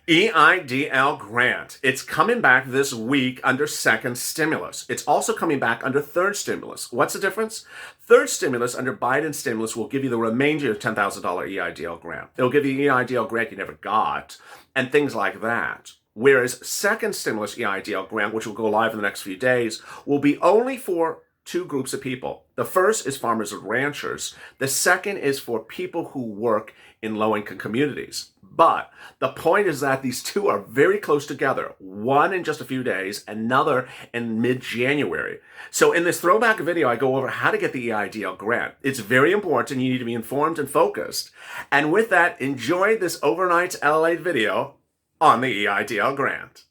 EIDL grant. It's coming back this week under second stimulus. It's also coming back under third stimulus. What's the difference? Third stimulus under Biden stimulus will give you the remainder of $10,000 EIDL grant. It'll give you an EIDL grant you never got and things like that. Whereas second stimulus EIDL grant, which will go live in the next few days, will be only for two groups of people. The first is farmers and ranchers. The second is for people who work in low-income communities. But the point is that these two are very close together, one in just a few days, another in mid-January. So in this throwback video, I go over how to get the EIDL grant. It's very important. You need to be informed and focused. And with that, enjoy this overnight LA video on the EIDL grant.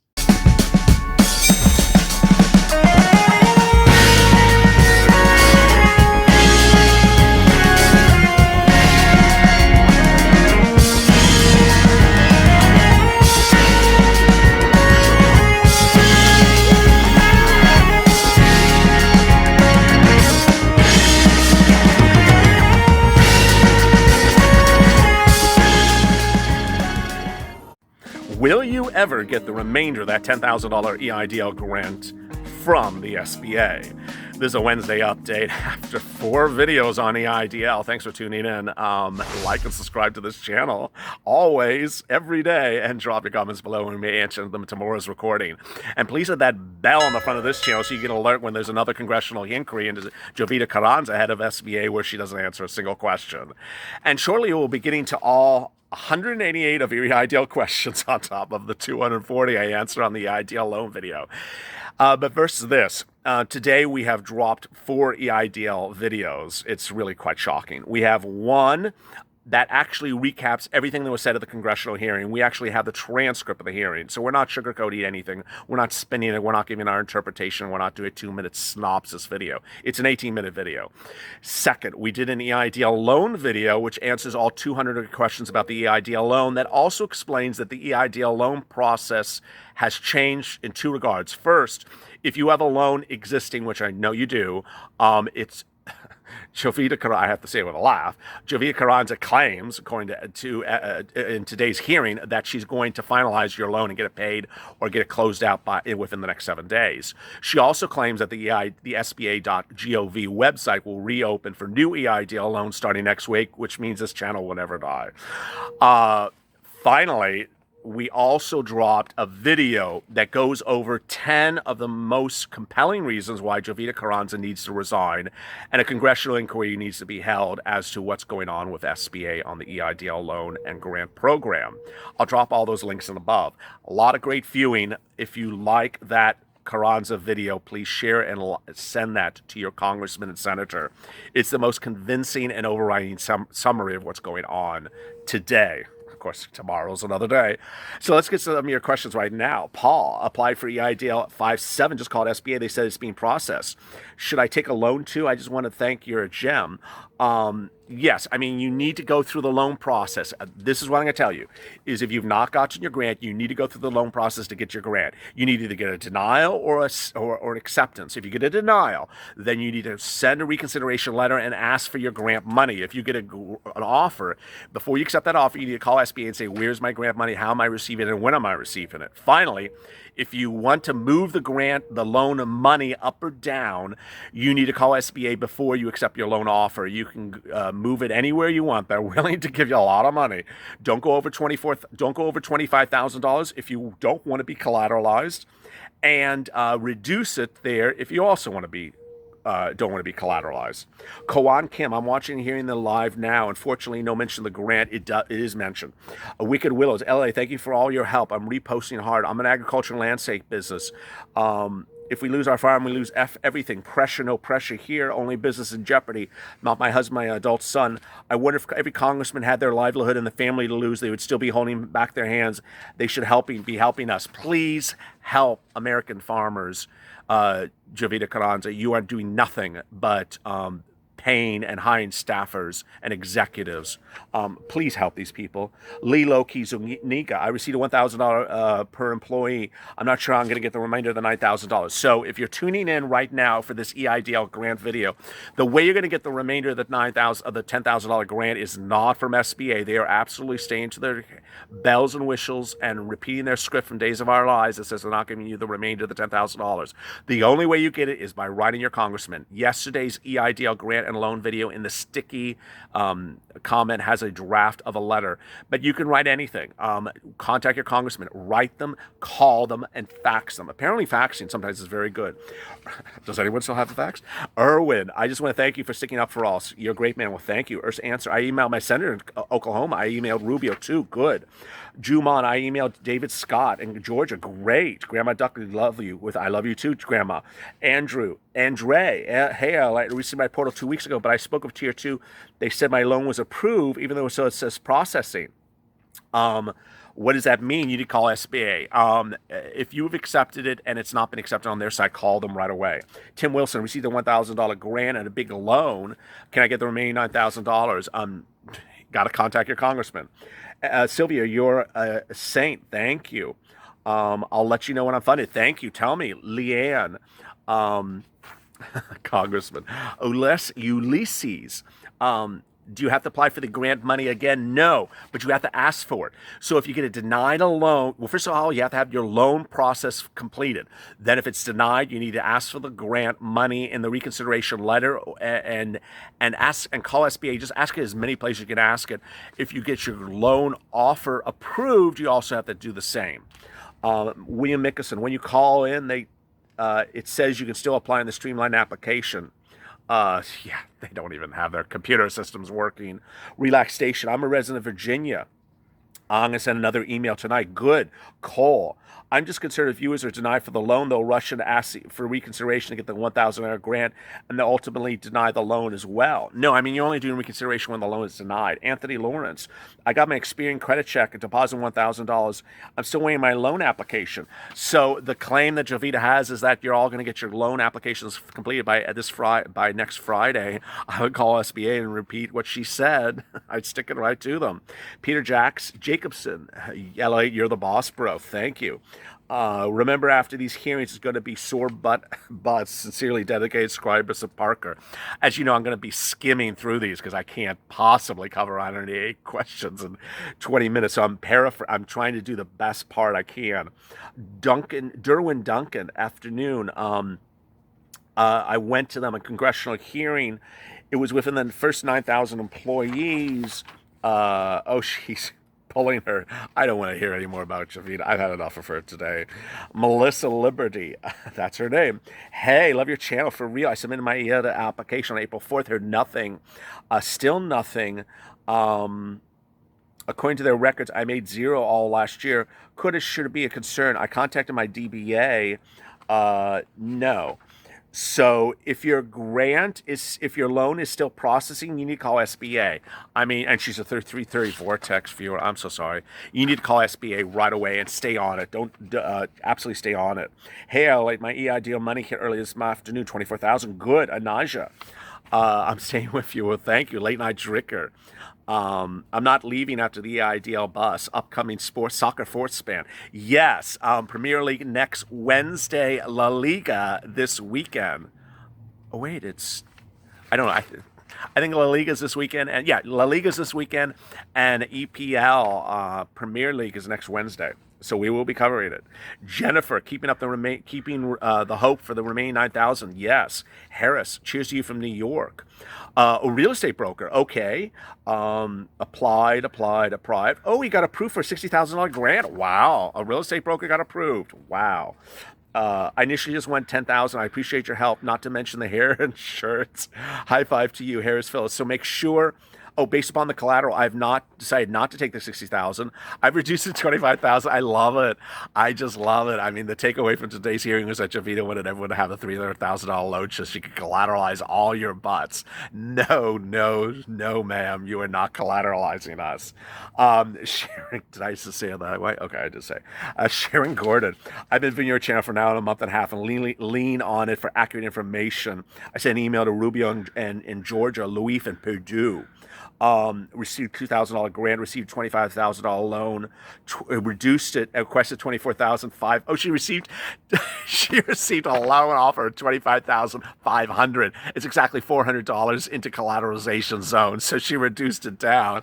Will you ever get the remainder of that $10,000 EIDL grant from the SBA? This is a Wednesday update after 4 videos on EIDL. Thanks for tuning in. Like and subscribe to this channel always, every day, and drop your comments below and we may answer them tomorrow's recording. And please hit that bell on the front of this channel so you get an alert when there's another congressional inquiry into Jovita Carranza, head of SBA, where she doesn't answer a single question. And shortly we'll be getting to all 188 of your EIDL questions on top of the 240 I answered on the EIDL loan video. But versus this, today we have dropped 4 EIDL videos. It's really quite shocking. We have one that actually recaps everything that was said at the congressional hearing. We actually have the transcript of the hearing. So we're not sugarcoating anything. We're not spinning it. We're not giving our interpretation. We're not doing a 2-minute synopsis video. It's an 18-minute video. Second, we did an EIDL loan video, which answers all 200 questions about the EIDL loan. That also explains that the EIDL loan process has changed in 2 regards. First, if you have a loan existing, which I know you do, it's Jovita Carranza, I have to say it with a laugh, Jovita Carranza claims, according to in today's hearing, that she's going to finalize your loan and get it paid or get it closed out within the next 7 days. She also claims that the SBA.gov website will reopen for new EIDL loans starting next week, which means this channel will never die. Finally, we also dropped a video that goes over 10 of the most compelling reasons why Jovita Carranza needs to resign, and a congressional inquiry needs to be held as to what's going on with SBA on the EIDL loan and grant program. I'll drop all those links in above. A lot of great viewing. If you like that Carranza video, please share and send that to your congressman and senator. It's the most convincing and overriding summary of what's going on today. Of course, tomorrow's another day. So let's get some of your questions right now. Paul applied for EIDL 57, just called SBA. They said it's being processed. Should I take a loan too? I just want to thank you're a gem. Yes, I mean, you need to go through the loan process. This is what I'm going to tell you, is if you've not gotten your grant, you need to go through the loan process to get your grant. You need to either get a denial or an acceptance. If you get a denial, then you need to send a reconsideration letter and ask for your grant money. If you get an offer, before you accept that offer, you need to call SBA and say, where's my grant money? How am I receiving it? And when am I receiving it? Finally, if you want to move the grant, the loan money up or down, you need to call SBA before you accept your loan offer. You can move it anywhere you want. They're willing to give you a lot of money. Don't go over $25,000 if you don't want to be collateralized, and reduce it there if you also want to be don't want to be collateralized. Koan Kim, I'm watching and hearing the live now. Unfortunately, no mention of the grant. It is mentioned. Wicked Willows, LA, thank you for all your help. I'm reposting hard. I'm an agriculture and landscape business. If we lose our farm, we lose everything. Pressure, no pressure here. Only business in jeopardy. Not my husband, my adult son. I wonder if every congressman had their livelihood and the family to lose, they would still be holding back their hands. They should be helping us. Please help American farmers. Jovita Carranza, you are doing nothing but paying and hiring staffers and executives. Please help these people. Lee Loki Zuniga, I received a $1,000 per employee. I'm not sure I'm going to get the remainder of the $9,000. So if you're tuning in right now for this EIDL grant video, the way you're going to get the remainder of the $10,000 grant is not from SBA. They are absolutely staying to their bells and whistles and repeating their script from Days of Our Lives that says they're not giving you the remainder of the $10,000. The only way you get it is by writing your congressman. Yesterday's EIDL grant and loan video in the sticky comment has a draft of a letter, but you can write anything. Contact your congressman, write them, call them, and fax them. Apparently faxing sometimes is very good. Does anyone still have the fax? Erwin, I just want to thank you for sticking up for us. You're a great man. Well, thank you. Answer, I emailed my senator in Oklahoma. I emailed Rubio too. Good. Juman, I emailed David Scott in Georgia. Great. Grandma Duckley, love you. With I love you too, Grandma. Andre, hey, I received my portal 2 weeks ago, but I spoke of Tier 2. They said my loan was approved, even though it says processing. What does that mean? You need to call SBA. If you've accepted it and it's not been accepted on their side, call them right away. Tim Wilson received a $1,000 grant and a big loan. Can I get the remaining $9,000? Got to contact your congressman. Sylvia, you're a saint. Thank you. I'll let you know when I'm funded. Thank you. Tell me. Leanne, Congressman. Ulysses, do you have to apply for the grant money again? No, but you have to ask for it. So if you get a denied a loan, well, first of all, you have to have your loan process completed. Then if it's denied, you need to ask for the grant money in the reconsideration letter and ask and call SBA. Just ask it as many places you can ask it. If you get your loan offer approved, you also have to do the same. William Mickelson, when you call in, it says you can still apply in the streamlined application. Yeah, they don't even have their computer systems working. Relaxation. I'm a resident of Virginia. I'm going to send another email tonight. Good. Cole. I'm just concerned if viewers are denied for the loan, they'll rush in to ask for reconsideration to get the $1,000 grant, and they'll ultimately deny the loan as well. No, I mean, you're only doing reconsideration when the loan is denied. Anthony Lawrence, I got my Experian credit check and deposited $1,000. I'm still waiting my loan application. So the claim that Jovita has is that you're all going to get your loan applications completed by next Friday. I would call SBA and repeat what she said. I'd stick it right to them. Peter Jacobson, LA, you're the boss, bro. Thank you. Remember, after these hearings, it's going to be sore but sincerely dedicated Scribus of Parker. As you know, I'm going to be skimming through these because I can't possibly cover 108 questions in 20 minutes. So I'm trying to do the best part I can. Derwin Duncan, afternoon. I went to them a congressional hearing. It was within the first 9,000 employees. She's pulling her. I don't want to hear any more about Jovita. I've had enough of her today. Melissa Liberty, that's her name. Hey, love your channel for real. I submitted my EIDL application on April 4th. Heard nothing. Still nothing. According to their records, I made zero all last year. Should it be a concern? I contacted my DBA. No. So if your loan is still processing, you need to call SBA. I mean, and she's a 330 Vortex viewer. I'm so sorry. You need to call SBA right away and stay on it. Don't absolutely stay on it. Hey, my EIDL money hit early this afternoon, 24,000. Good, Anaja. I'm staying with you. Well, thank you. Late night dricker. I'm not leaving after the EIDL bus. Upcoming soccer fourth span. Yes, Premier League next Wednesday. La Liga this weekend. Oh wait, I don't know. I think La Liga's this weekend, and yeah, La Liga's this weekend, and EPL Premier League is next Wednesday. So we will be covering it. Jennifer, keeping the hope for the remaining 9,000. Yes. Harris, cheers to you from New York. A real estate broker. Okay. Applied. Oh, he got approved for a $60,000 grant. Wow. A real estate broker got approved. Wow. I initially just went 10,000. I appreciate your help, not to mention the hair and shirts. High five to you, Harris Phillips. So make sure Oh, based upon the collateral, I've not decided not to take the 60,000. I've reduced it to 25,000. I love it. I just love it. I mean, the takeaway from today's hearing was that Jovita wanted everyone to have a $300,000 loan so she could collateralize all your butts. No, no, no, ma'am. You are not collateralizing us. Sharon, did I just say it that way? Okay, I did say. Sharon Gordon, I've been viewing your channel for now a month and a half and lean on it for accurate information. I sent an email to Rubio in Georgia, Louis in Purdue. Received $2,000 grant, received $25,000 loan, reduced it, requested $24,500. Oh, she received a loan offer of $25,500. It's exactly $400 into collateralization zone, so she reduced it down.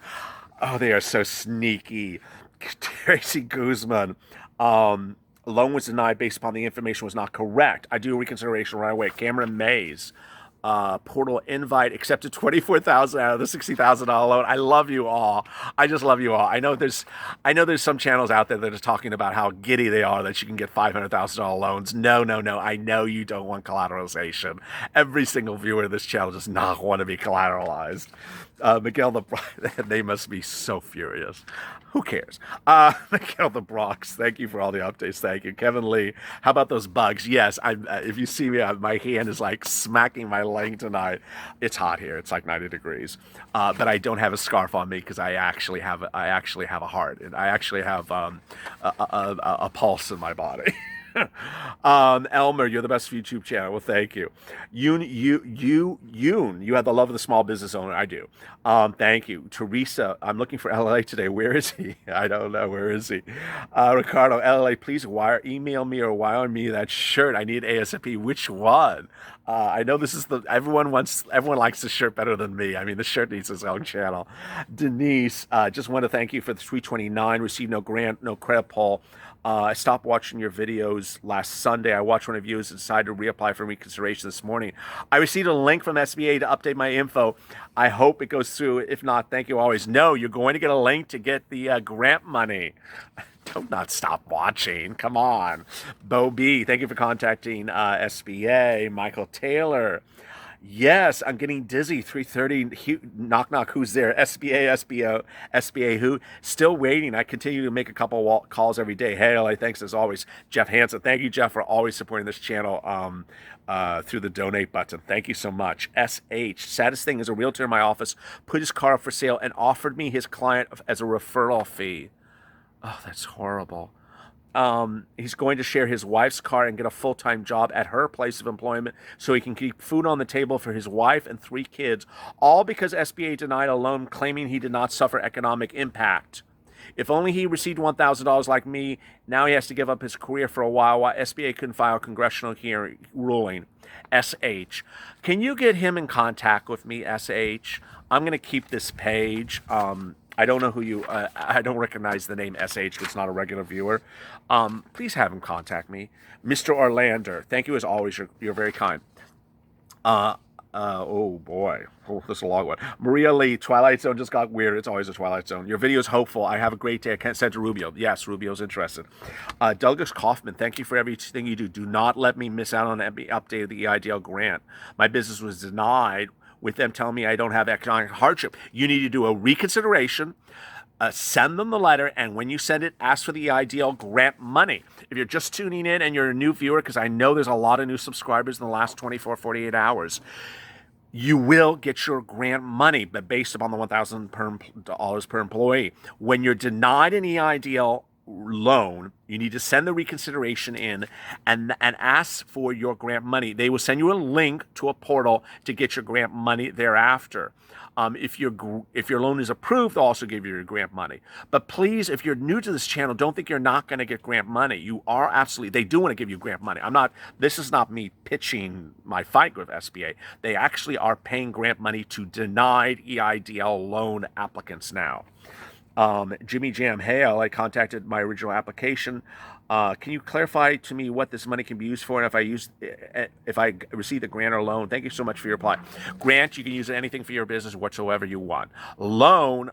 Oh, they are so sneaky. Tracy Guzman. Loan was denied based upon the information was not correct. I do a reconsideration right away. Cameron Mays. Portal invite, accepted $24,000 out of the $60,000 loan. I love you all. I just love you all. I know there's some channels out there that are talking about how giddy they are that you can get $500,000 loans. No. I know you don't want collateralization. Every single viewer of this channel does not want to be collateralized. Miguel they must be so furious. Who cares? Miguel the Bronx, thank you for all the updates. Thank you. Kevin Lee, how about those bugs? Yes, if you see me, my hand is like smacking my leg tonight. It's hot here. It's like 90 degrees. But I don't have a scarf on me because I actually have a heart, and I actually have a pulse in my body. Elmer, you're the best YouTube channel. Well, thank you. You have the love of the small business owner. I do. Thank you. Teresa, I'm looking for LA today. Where is he? I don't know. Where is he? Ricardo, LA, please email me or wire me that shirt. I need ASAP. Which one? I know this is everyone likes the shirt better than me. I mean, the shirt needs its own channel. Denise, just want to thank you for the 329. Received no grant, no credit pull. I stopped watching your videos last Sunday. I watched one of yours and decided to reapply for reconsideration this morning. I received a link from SBA to update my info. I hope it goes through. If not, thank you always. No, you're going to get a link to get the grant money. Don't not stop watching. Come on. Bo B, thank you for contacting SBA. Michael Taylor. Yes, I'm getting dizzy. 3:30. Knock, knock. Who's there? SBA. Who? Still waiting. I continue to make a couple calls every day. Hey, LA, thanks as always. Jeff Hansen. Thank you, Jeff, for always supporting this channel through the donate button. Thank you so much. SH. Saddest thing is a realtor in my office put his car up for sale and offered me his client as a referral fee. Oh, that's horrible. He's going to share his wife's car and get a full-time job at her place of employment so he can keep food on the table for his wife and 3 kids, all because SBA denied a loan claiming he did not suffer economic impact. If only he received $1,000 like me, now he has to give up his career for a while SBA couldn't file a congressional hearing ruling. SH. Can you get him in contact with me, SH? I'm going to keep this page. I don't know who you, I don't recognize the name SH, it's not a regular viewer. Please have him contact me. Mr. Orlander, thank you as always, you're very kind. Oh boy, this is a long one. Maria Lee, Twilight Zone just got weird. It's always a Twilight Zone. Your video is hopeful. I have a great day. I can't send to Rubio. Yes, Rubio's interested. Douglas Kaufman, thank you for everything you do. Do not let me miss out on the update of the EIDL grant. My business was denied with them telling me I don't have economic hardship. You need to do a reconsideration, send them the letter, and when you send it, ask for the EIDL grant money. If you're just tuning in and you're a new viewer, because I know there's a lot of new subscribers in the last 24, 48 hours, you will get your grant money, but based upon the $1,000 per employee. When you're denied an EIDL loan, you need to send the reconsideration in and ask for your grant money. They will send you a link to a portal to get your grant money thereafter. If your loan is approved, they'll also give you your grant money. But please, if you're new to this channel, don't think you're not going to get grant money. You are absolutely, they do want to give you grant money. This is not me pitching my fight with SBA. They actually are paying grant money to denied EIDL loan applicants now. Jimmy Jam, hey, I contacted my original application. Can you clarify to me what this money can be used for, and if I receive the grant or loan? Thank you so much for your reply. Grant, you can use anything for your business whatsoever you want. Loan,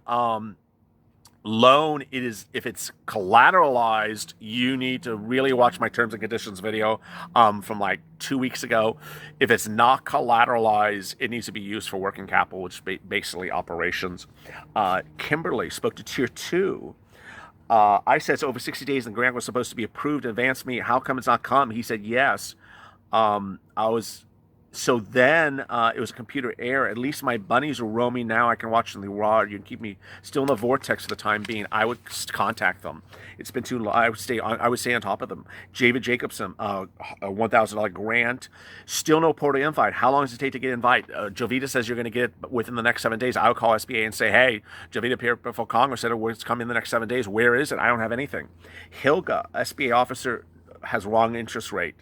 loan, it is, if it's collateralized, you need to really watch my terms and conditions video from like 2 weeks ago. If it's not collateralized, it needs to be used for working capital, which is basically operations. Kimberly spoke to tier 2. I said it's over 60 days and the grant was supposed to be approved. Advance me. How come it's not come? He said yes. I was So then it was a computer error. At least my bunnies are roaming now. I can watch them in the raw. You can keep me still in the vortex for the time being. I would contact them. It's been too long. I would stay on top of them. David Jacobson, a $1,000 grant. Still no portal invite. How long does it take to get invite? Jovita says you're going to get it within the next 7 days. I would call SBA and say, hey, Jovita appeared before Congress, said it's coming in the next 7 days. Where is it? I don't have anything. Hilga, SBA officer, has wrong interest rate.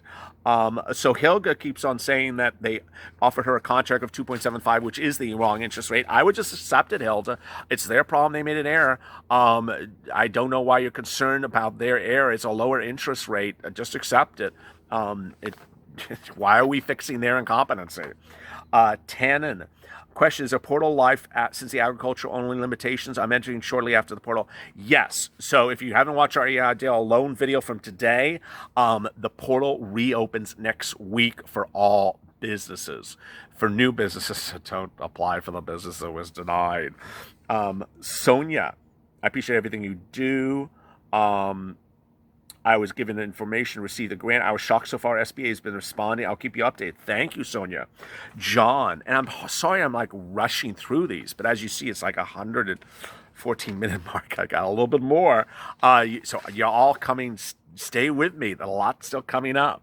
So Hilga keeps on saying that they offered her a contract of 2.75, which is the wrong interest rate. I would just accept it, Hilda. It's their problem. They made an error. I don't know why you're concerned about their error. It's a lower interest rate. Just accept it. Why are we fixing their incompetency? Tannen. Question, is a portal live since the agricultural only limitations? I'm entering shortly after the portal. Yes. So if you haven't watched our EIDL loan video from today, the portal reopens next week for all businesses. For new businesses, don't apply for the business that was denied. Sonia, I appreciate everything you do. I was given the information, received the grant. I was shocked so far. SBA has been responding. I'll keep you updated. Thank you, Sonia. John, and I'm sorry I'm like rushing through these, but as you see, it's like 114-minute mark. I got a little bit more. So you're all coming. Stay with me. A lot's still coming up.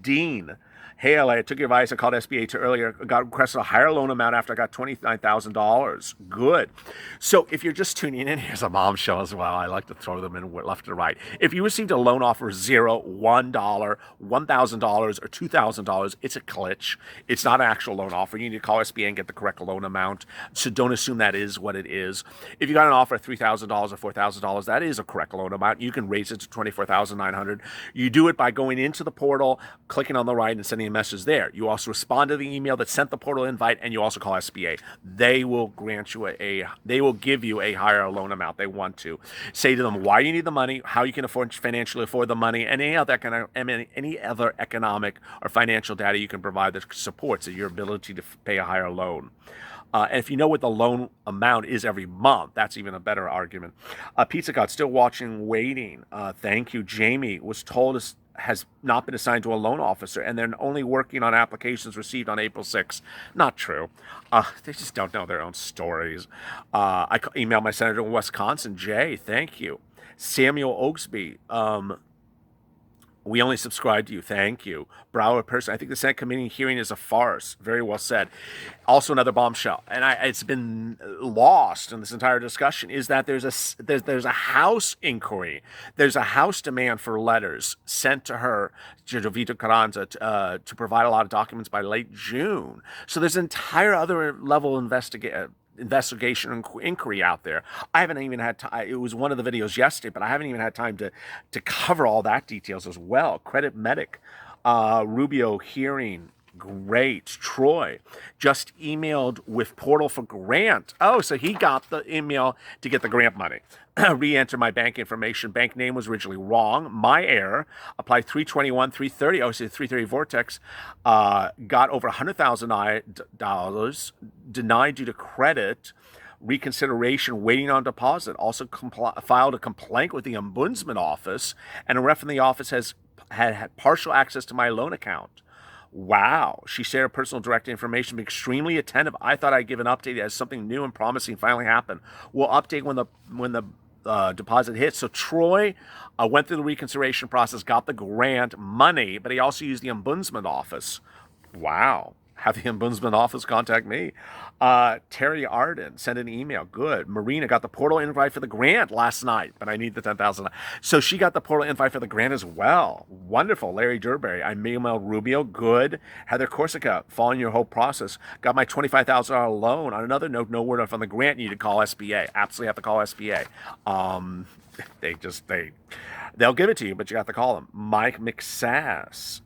Dean. Hey, LA, I took your advice. I called SBA to earlier. Got requested a higher loan amount after I got $29,000. Good. So if you're just tuning in, here's a mom show as well. I like to throw them in left and right. If you received a loan offer $0, $1, $1,000, or $2,000, it's a glitch. It's not an actual loan offer. You need to call SBA and get the correct loan amount. So don't assume that is what it is. If you got an offer of $3,000 or $4,000, that is a correct loan amount. You can raise it to $24,900. You do it by going into the portal, clicking on the right, and sending a message there. You also respond to the email that sent the portal invite, and you also call SBA. They will grant you they will give you a higher loan amount. They want to. Say to them why you need the money, how you can financially afford the money, and any other economic or financial data you can provide that supports your ability to pay a higher loan. And if you know what the loan amount is every month, that's even a better argument. Pizza God, still watching, waiting. Thank you. Jamie was told has not been assigned to a loan officer, and they're only working on applications received on April 6th. Not true. They just don't know their own stories. I emailed my senator in Wisconsin, Jay. Thank you. Samuel Oaksby. We only subscribe to you. Thank you. Broward person. I think the Senate committee hearing is a farce. Very well said. Also another bombshell, and it's been lost in this entire discussion, is that there's a House inquiry. There's a House demand for letters sent to her, Jovita Carranza, to provide a lot of documents by late June. So there's an entire other level investigation and inquiry out there. I haven't even had time. It was one of the videos yesterday, but I haven't even had time to cover all that details as well. Credit Medic, Rubio hearing, great. Troy just emailed with portal for grant. Oh, so he got the email to get the grant money. Re-enter my bank information. Bank name was originally wrong. My error. Apply 321, 330. Oh, so 330 Vortex. Got over $100,000 denied due to credit. Reconsideration, waiting on deposit. Also filed a complaint with the Ombudsman office, and a rep from the office has had partial access to my loan account. Wow. She shared personal direct information, extremely attentive. I thought I'd give an update as something new and promising finally happened. We'll update when the deposit hits. So Troy went through the reconsideration process, got the grant money, but he also used the Ombudsman office. Wow. Have the Ombudsman office contact me. Terry Arden sent an email. Good. Marina got the portal invite for the grant last night, but I need the $10,000. So she got the portal invite for the grant as well. Wonderful. Larry Durberry. I emailed Rubio. Good. Heather Corsica, following your whole process. Got my $25,000 loan. On another note, no word from the grant. You need to call SBA. Absolutely have to call SBA. They'll give it to you, but you have to call them. Mike McAssick.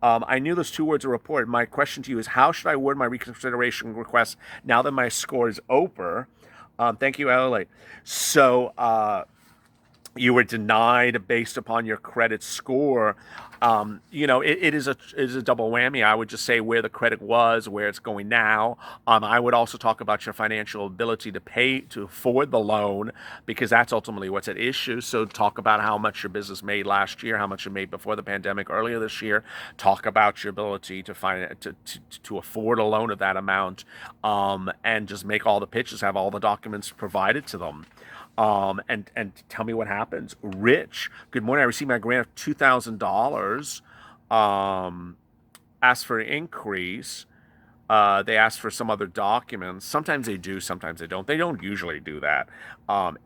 I knew those two words were important. My question to you is, how should I word my reconsideration request now that my score is over? Thank you, LLA. So, you were denied based upon your credit score. It is a double whammy. I would just say where the credit was, where it's going now. I would also talk about your financial ability to afford the loan, because that's ultimately what's at issue. So talk about how much your business made last year, how much you made before the pandemic earlier this year. Talk about your ability to afford a loan of that amount, and just make all the pitches, have all the documents provided to them. And tell me what happens. Rich, good morning. I received my grant of $2,000. Asked for an increase. They asked for some other documents. Sometimes they do, sometimes they don't. They don't usually do that.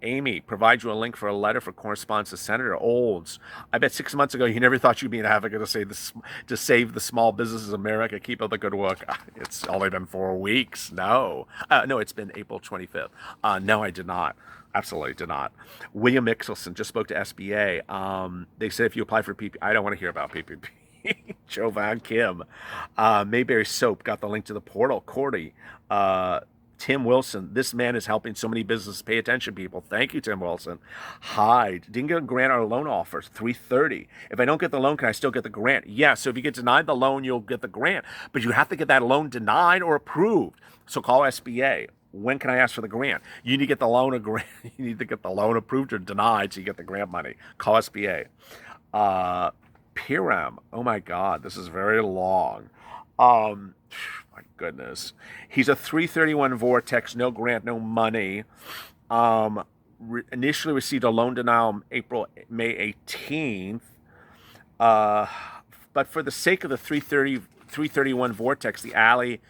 Amy, provide you a link for a letter for correspondence to Senator Olds. I bet 6 months ago you never thought you'd be an advocate to save the small businesses of America. Keep up the good work. It's only been 4 weeks. No, it's been April 25th. No, I did not. Absolutely did not. William Mixelson just spoke to SBA. They said if you apply for PPP, I don't want to hear about PPP. Joe Van Kim. Mayberry Soap got the link to the portal. Cordy. Tim Wilson. This man is helping so many businesses. Pay attention, people. Thank you, Tim Wilson. Hyde. Didn't get a grant or loan offer. 330. If I don't get the loan, can I still get the grant? Yes. So if you get denied the loan, you'll get the grant. But you have to get that loan denied or approved. So call SBA. When can I ask for the grant? You need to get the loan You need to get the loan approved or denied so you get the grant money. Call SBA. Piram. Oh my God, this is very long. My goodness. He's a 331 Vortex, no grant, no money. Initially received a loan denial May 18th. But for the sake of the 331 Vortex, the Alley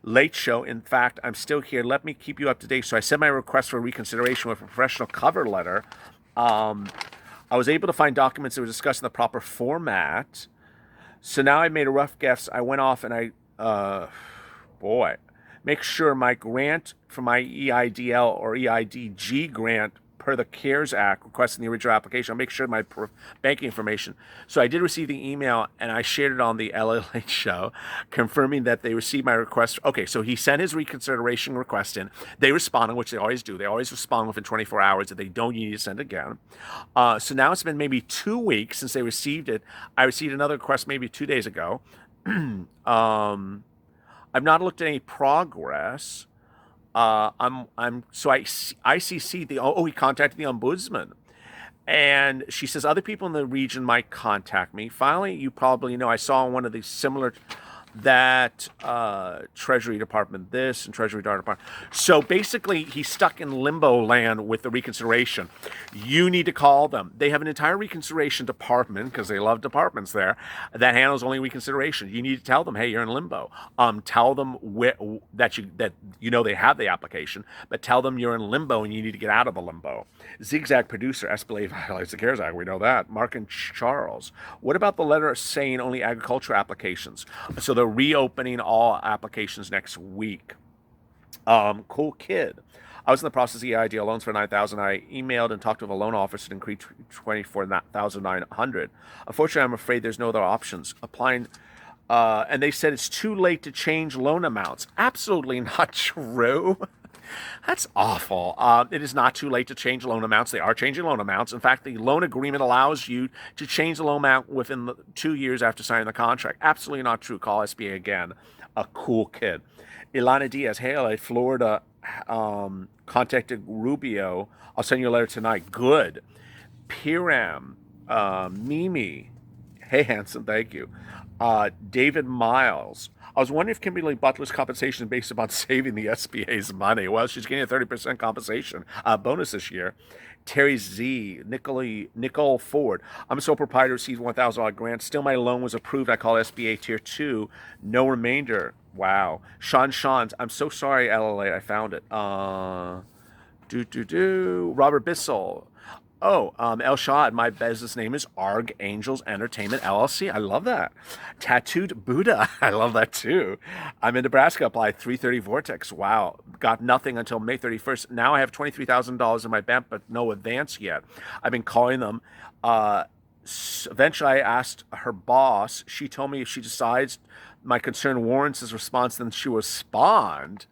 Late Show, in fact, I'm still here. Let me keep you up to date. So I sent my request for reconsideration with a professional cover letter. I was able to find documents that were discussed in the proper format. So now I made a rough guess. I went off and make sure my grant for my EIDL or EIDG grant per the CARES Act requesting the original application. I'll make sure my banking information. So I did receive the email and I shared it on the LA Late Show, confirming that they received my request. Okay, so he sent his reconsideration request in. They responded, which they always do. They always respond within 24 hours. If they don't, you need to send it again. So now it's been maybe 2 weeks since they received it. I received another request maybe 2 days ago. I've not looked at any progress. ICC he contacted the ombudsman, and she says other people in the region might contact me. Finally, you probably know I saw one of these similar that Treasury Department this and Treasury Department. So basically, he's stuck in limbo land with the reconsideration. You need to call them. They have an entire reconsideration department, because they love departments there, that handles only reconsideration. You need to tell them, hey, you're in limbo. Tell them that they have the application, but tell them you're in limbo and you need to get out of the limbo. Zigzag producer, Espelay violates the CARES Act. We know that. Mark and Charles. What about the letter saying only agriculture applications? So they're reopening all applications next week. Cool kid. I was in the process of EIDL loans for $9,000. I emailed and talked to a loan officer to increase $24,900. Unfortunately, I'm afraid there's no other options. Applying, and they said it's too late to change loan amounts. Absolutely not true. That's awful. It is not too late to change loan amounts. They are changing loan amounts. In fact, the loan agreement allows you to change the loan amount within 2 years after signing the contract. Absolutely not true. Call SBA again. A cool kid. Ilana Diaz, hey, LA, Florida, contacted Rubio. I'll send you a letter tonight. Good. Piram, Mimi, hey, handsome, thank you. David Miles. I was wondering if Kimberly Butler's compensation is based upon saving the SBA's money. Well, she's getting a 30% compensation bonus this year. Terry Z, Nicole Ford. I'm a sole proprietor, received $1,000 grant. Still, my loan was approved. I call SBA Tier 2. No remainder. Wow. Sean's. I'm so sorry, LLA. I found it. Robert Bissell. Oh, El Shad, my business name is Arg Angels Entertainment LLC. I love that. Tattooed Buddha. I love that too. I'm in Nebraska. Applied 330 Vortex. Wow. Got nothing until May 31st. Now I have $23,000 in my bank, but no advance yet. I've been calling them. Eventually, I asked her boss. She told me if she decides my concern warrants his response, then she will respond.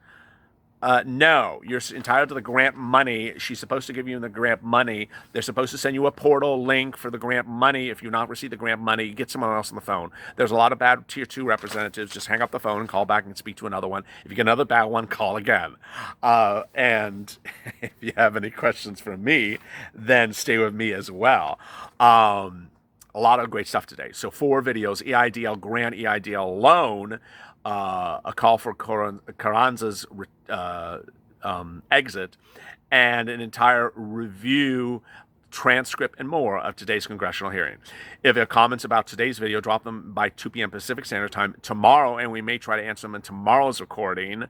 No, you're entitled to the grant money. She's supposed to give you the grant money. They're supposed to send you a portal link for the grant money. If you not receive the grant money, get someone else on the phone. There's a lot of bad tier 2 representatives. Just hang up the phone and call back and speak to another one. If you get another bad one, call again. And if you have any questions for me, then stay with me as well. A lot of great stuff today. So 4 videos: EIDL grant, EIDL loan, a call for Carranza's exit, and an entire review, transcript, and more of today's congressional hearing. If you have comments about today's video, drop them by 2 p.m. Pacific Standard Time tomorrow, and we may try to answer them in tomorrow's recording.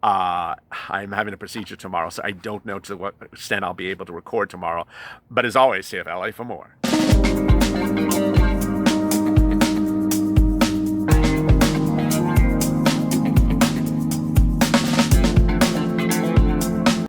I'm having a procedure tomorrow, so I don't know to what extent I'll be able to record tomorrow. But as always, CFLA for more.